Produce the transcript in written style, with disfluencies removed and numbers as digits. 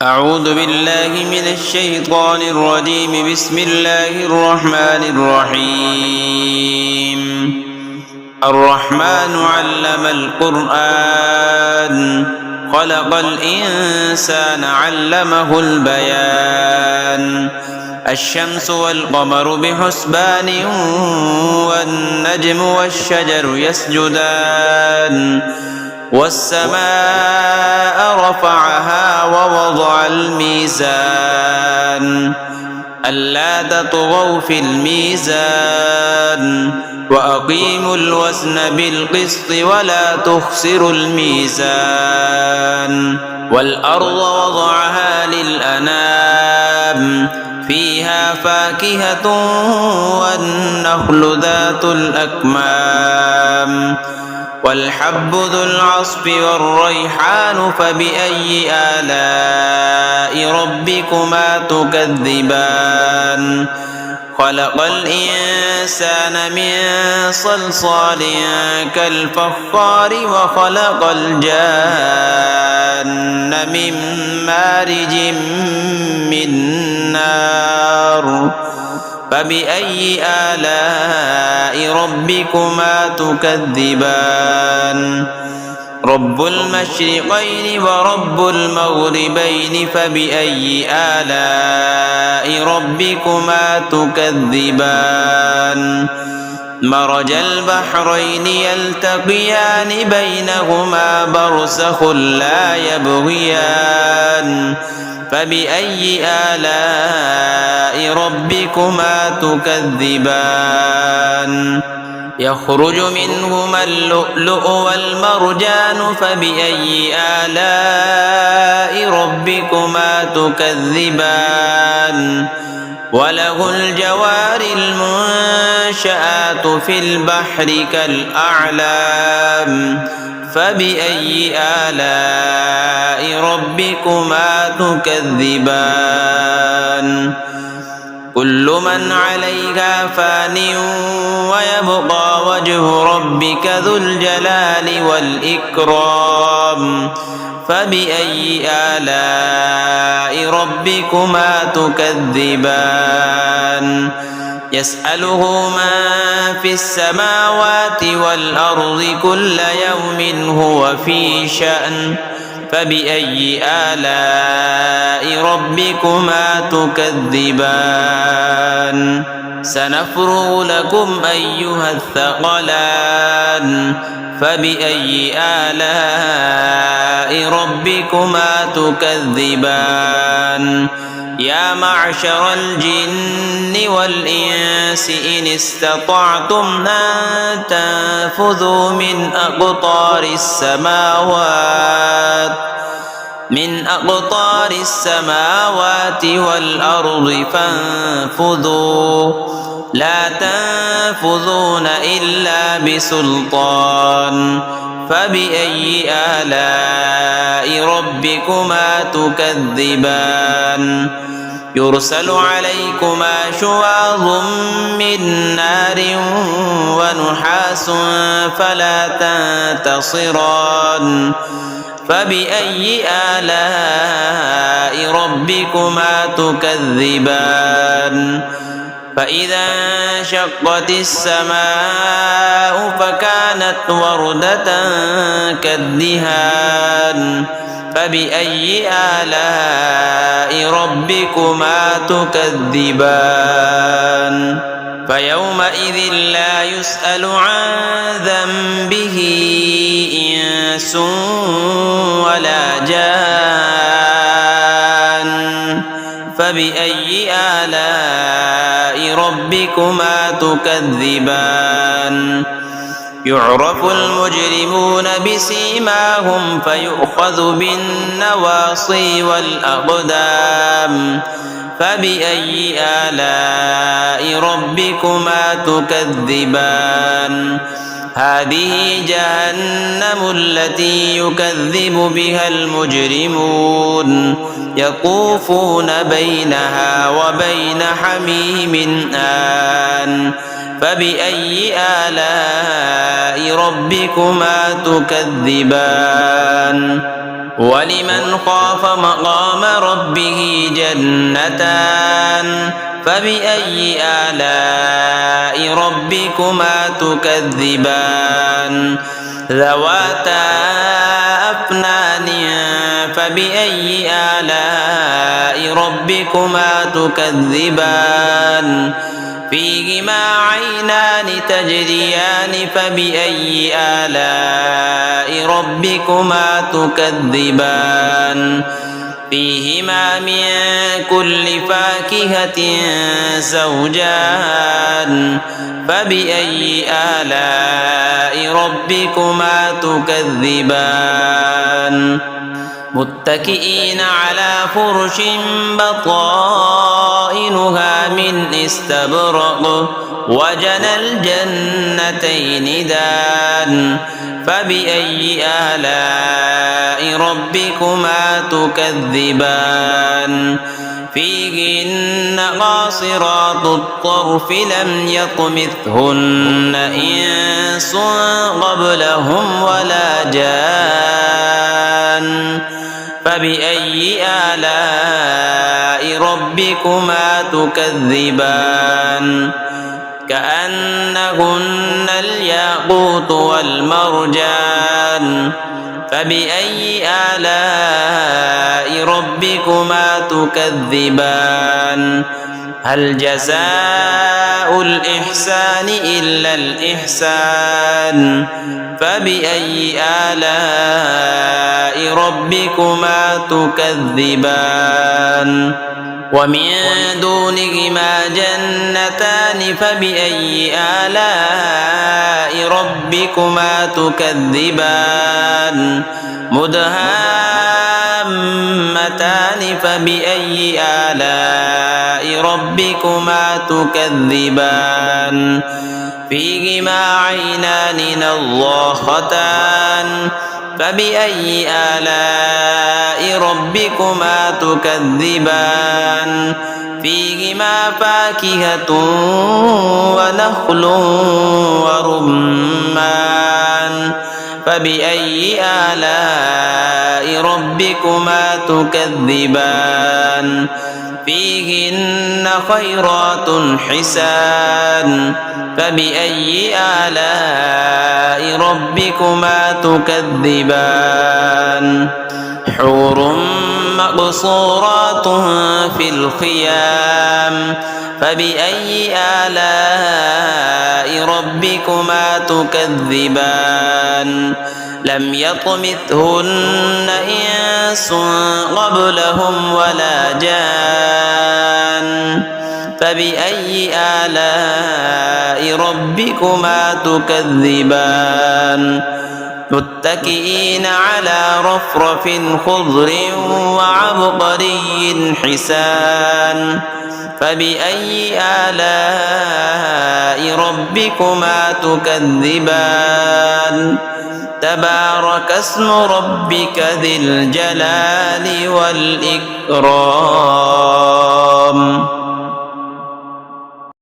أعوذ بالله من الشيطان الرجيم. بسم الله الرحمن الرحيم. الرحمن علم القرآن خلق الإنسان علمه البيان. الشمس والقمر بحسبان والنجم والشجر يسجدان والسماء رفعها ووضع الميزان ألا تطغوا في الميزان وأقيموا الوزن بالقسط ولا تخسروا الميزان. والأرض وضعها للأنام فيها فاكهة والنخل ذات الأكمام والحب ذو العصف والريحان. فبأي آلاء ربكما تكذبان؟ خلق الإنسان من صلصال كالفخار وخلق الجان من مارج من نار. فبأي آلاء ربكما تكذبان؟ رب المشرقين ورب المغربين. فبأي آلاء ربكما تكذبان؟ مرج البحرين يلتقيان بينهما برزخ لا يبغيان. فبأي آلاء ربكما تكذبان؟ يخرج منهما اللؤلؤ والمرجان. فبأي آلاء ربكما تكذبان؟ وله الجوار المنشآت في البحر كالأعلام. فبأي آلاء ربكما تكذبان؟ كل من عليها فان ويبقى وجه ربك ذو الجلال والإكرام. فبأي آلاء ربكما تكذبان؟ يسأله من في السماوات والأرض كل يوم هو في شأن. فبأي آلاء ربكما تكذبان؟ سنفرغ لكم أيها الثقلان. فبأي آلاء ربكما تكذبان؟ يا معشر الجن والإنس إن استطعتم أن تنفذوا من أقطار السماوات والأرض فانفذوا لا تنفذون إلا بسلطان. فبأي آلاء ربكما تكذبان؟ يرسل عليكما شواظ من نار ونحاس فلا تنتصران. فبأي آلاء ربكما تكذبان؟ فإذا انشقت السماء فكانت وردة كالدهان. فبأي آلاء ربكما تكذبان؟ فيومئذ لا يسأل عن ذنبه إنس ولا جان. فبأي آلاء ربكما تكذبان؟ يعرف المجرمون بسيماهم فيؤخذ بالنواصي والأقدام. فبأي آلاء ربكما تكذبان؟ هذه جهنم التي يكذب بها المجرمون يطوفون بينها وبين حميم آن. فبأي آلاء ربكما تكذبان؟ ولمن خاف مقام ربه جنتان فبأي آلاء ربكما تكذبان ذواتا أفنان فبأي آلاء ربكما تكذبان فيهما عينان تجريان فبأي آلاء ربكما تكذبان فيهما من كل فاكهة زوجان فبأي آلاء ربكما تكذبان متكئين على فرش بطائنها من استبرق وجنى الجنتين دان فبأي آلاء ربكما تكذبان فيهن قاصرات الطرف لم يطمثهن إنس قبلهم ولا جان فبأي آلاء ربكما تكذبان كأنهن الياقوت والمرجان فبأي آلاء ربكما تكذبان هل جزاء الإحسان إلا الإحسان فبأي آلاء ربكما تكذبان ومن دونهما جنتان فبأي آلاء ربكما تكذبان مدهامتان فبأي آلاء ربكما تكذبان فيهما عينان نضاختان فبأي آلاء ربكما تكذبان فيهما فاكهة ونخل ورمان فبأي آلاء ربكما تكذبان فيهن خيرات حسان فبأي آلاء ربكما تكذبان حور مقصورات في الخيام فبأي آلاء ربكما تكذبان لم يطمثهن إنس قبلهم ولا جان فبأي آلاء ربكما تكذبان متكئين على رفرف خضر وعبقري حسان فبأي آلاء ربكما تكذبان تبارك اسم ربك ذي الجلال والإكرام